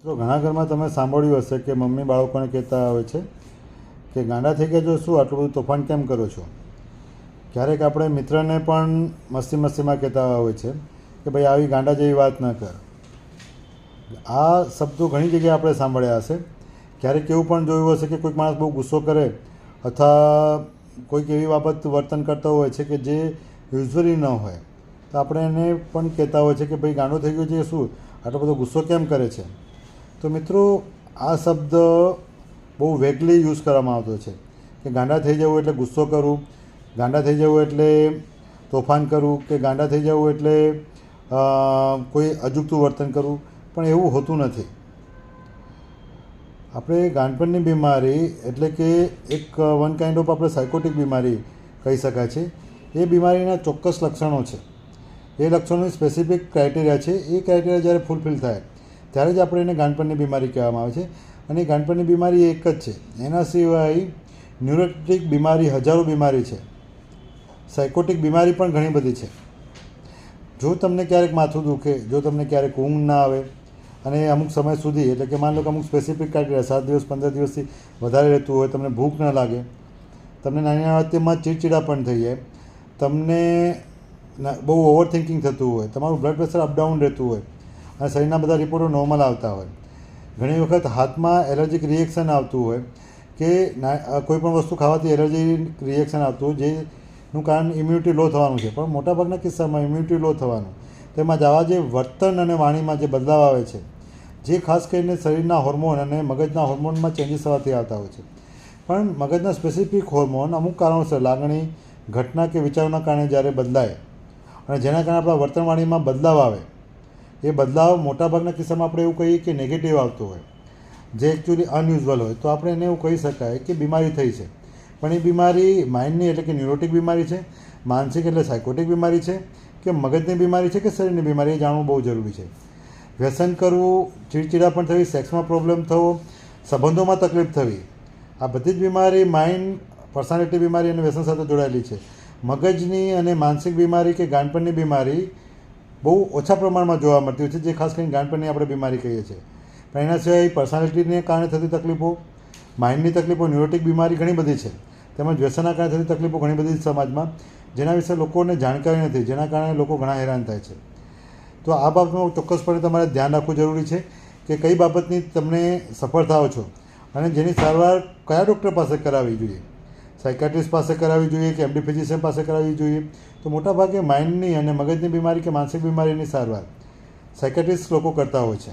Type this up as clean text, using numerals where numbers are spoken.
તો ઘણા ઘરમાં તમે સાંભળ્યું હશે કે મમ્મી બાળકોને કહેતા હોય છે કે ગાંડા થઈ ગયા જો શું આટલું બધું તોફાન કેમ કરો છો. ક્યારેક આપણે મિત્રને પણ મસ્તીમાં કહેતા હોય છે કે ભાઈ આવી ગાંડા જેવી વાત ન કર. આ શબ્દો ઘણી જગ્યાએ આપણે સાંભળ્યા હશે. ક્યારેક એવું પણ જોયું હશે કે કોઈક માણસ બહુ ગુસ્સો કરે અથવા કોઈક એવી બાબત વર્તન કરતો હોય છે કે જે યુઝ્યુઅલી ન હોય, તો આપણે એને પણ કહેતા હોય છે કે ભાઈ ગાંડો થઈ ગયો છે શું આટલો બધો ગુસ્સો કેમ કરે છે. તો મિત્રો, આ શબ્દ બહુ વેગલી યુઝ કરવામાં આવતો છે કે ગાંડા થઈ જવું એટલે ગુસ્સો કરવું, ગાંડા થઈ જવું એટલે તોફાન કરવું, કે ગાંડા થઈ જવું એટલે કોઈ અજુગતું વર્તન કરવું. પણ એવું હોતું નથી. આપણે ગાંડપણની બીમારી એટલે કે એક વન કાઇન્ડ ઓફ આપણે સાયકોટિક બીમારી કહી શકાય છે. એ બીમારીના ચોક્કસ લક્ષણો છે. એ લક્ષણોની સ્પેસિફિક ક્રાઇટેરિયા છે. એ ક્રાઇટેરિયા જ્યારે ફૂલફિલ થાય ત્યારે જ આપણે એને ગાંડપણની બીમારી કહેવામાં આવે છે. અને એ ગાંડપણની બીમારી એક જ છે. એના સિવાય ન્યુરોટિક બીમારી હજારો બીમારી છે. સાયકોટિક બીમારી પણ ઘણી બધી છે. જો તમને ક્યારેક માથું દુખે, જો તમને ક્યારેક ઊંઘ ના આવે અને અમુક સમય સુધી, એટલે કે માની લો કે અમુક સ્પેસિફિક ક્રાઇટેરિયા 7 દિવસ 15 દિવસથી વધારે રહેતું હોય, તમને ભૂખ ન લાગે, તમને નાની વાતમાં ચીડચીડા પણ થઈ જાય, તમને બહુ ઓવર થિંકિંગ થતું હોય, તમારું બ્લડ પ્રેશર અપડાઉન રહેતું હોય અને શરીરના બધા રિપોર્ટો નોર્મલ આવતા હોય, ઘણી વખત હાથમાં એલર્જીક રિએક્શન આવતું હોય કે કોઈ પણ વસ્તુ ખાવાથી એલર્જી રિએક્શન આવતું હોય જેનું કારણ ઇમ્યુનિટી લો થવાનું છે. પણ મોટાભાગના કિસ્સામાં ઇમ્યુનિટી લો થવાનું તેમજ આવા જે વર્તન અને વાણીમાં જે બદલાવ આવે છે, જે ખાસ કરીને શરીરના હોર્મોન અને મગજના હોર્મોનમાં ચેન્જીસ થવાથી આવતા હોય છે. પણ મગજના સ્પેસિફિક હોર્મોન અમુક કારણોસર લાગણી, ઘટના કે વિચારોના કારણે જ્યારે બદલાય અને જેના કારણે આપણા વર્તન વાણીમાં બદલાવ આવે, એ બદલાવ મોટાભાગના કિસ્સામાં આપણે એવું કહીએ કે નેગેટિવ આવતો હોય, જે એકચ્યુઅલી અનયુઝ્યુઅલ હોય, તો આપણે એને એવું કહી શકાય કે બીમારી થઈ છે. પણ એ બીમારી માઇન્ડની એટલે કે ન્યુરોટિક બીમારી છે, માનસિક એટલે સાયકોટિક બીમારી છે, કે મગજની બીમારી છે કે શરીરની બીમારી, એ જાણવું બહુ જરૂરી છે. વ્યસન કરવું, ચીડચીડા પણ થવી, સેક્સમાં પ્રોબ્લેમ થવો, સંબંધોમાં તકલીફ થવી, આ બધી જ બીમારી માઇન્ડ, પર્સનાલિટી બીમારી અને વ્યસન સાથે જોડાયેલી છે. મગજની અને માનસિક બીમારી કે ગાંડપણની બીમારી બહુ ઓછા પ્રમાણમાં જોવા મળતી હોય છે, જે ખાસ કરીને ગાંડપણની આપણે બીમારી કહીએ છીએ. પણ એના સિવાય પર્સનાલિટીને કારણે થતી તકલીફો, માઇન્ડની તકલીફો, ન્યુરોટિક બીમારી ઘણી બધી છે. તેમજ વ્યસનના કારણે થતી તકલીફો ઘણી બધી સમાજમાં, જેના વિશે લોકોને જાણકારી નથી, જેના કારણે લોકો ઘણા હેરાન થાય છે. તો આ બાબતમાં ચોક્કસપણે તમારે ધ્યાન રાખવું જરૂરી છે કે કઈ બાબતની તમને સફળ થાઓ છો અને જેની સારવાર કયા ડૉક્ટર પાસે કરાવવી જોઈએ. સાયકાટ્રિસ્ટ પાસે કરાવવી જોઈએ કે એમડી ફિઝિશિયન પાસે કરાવવી જોઈએ. તો મોટાભાગે માઇન્ડની અને મગજની બીમારી કે માનસિક બીમારીની સારવાર સાયકાટ્રિસ્ટ લોકો કરતા હોય છે.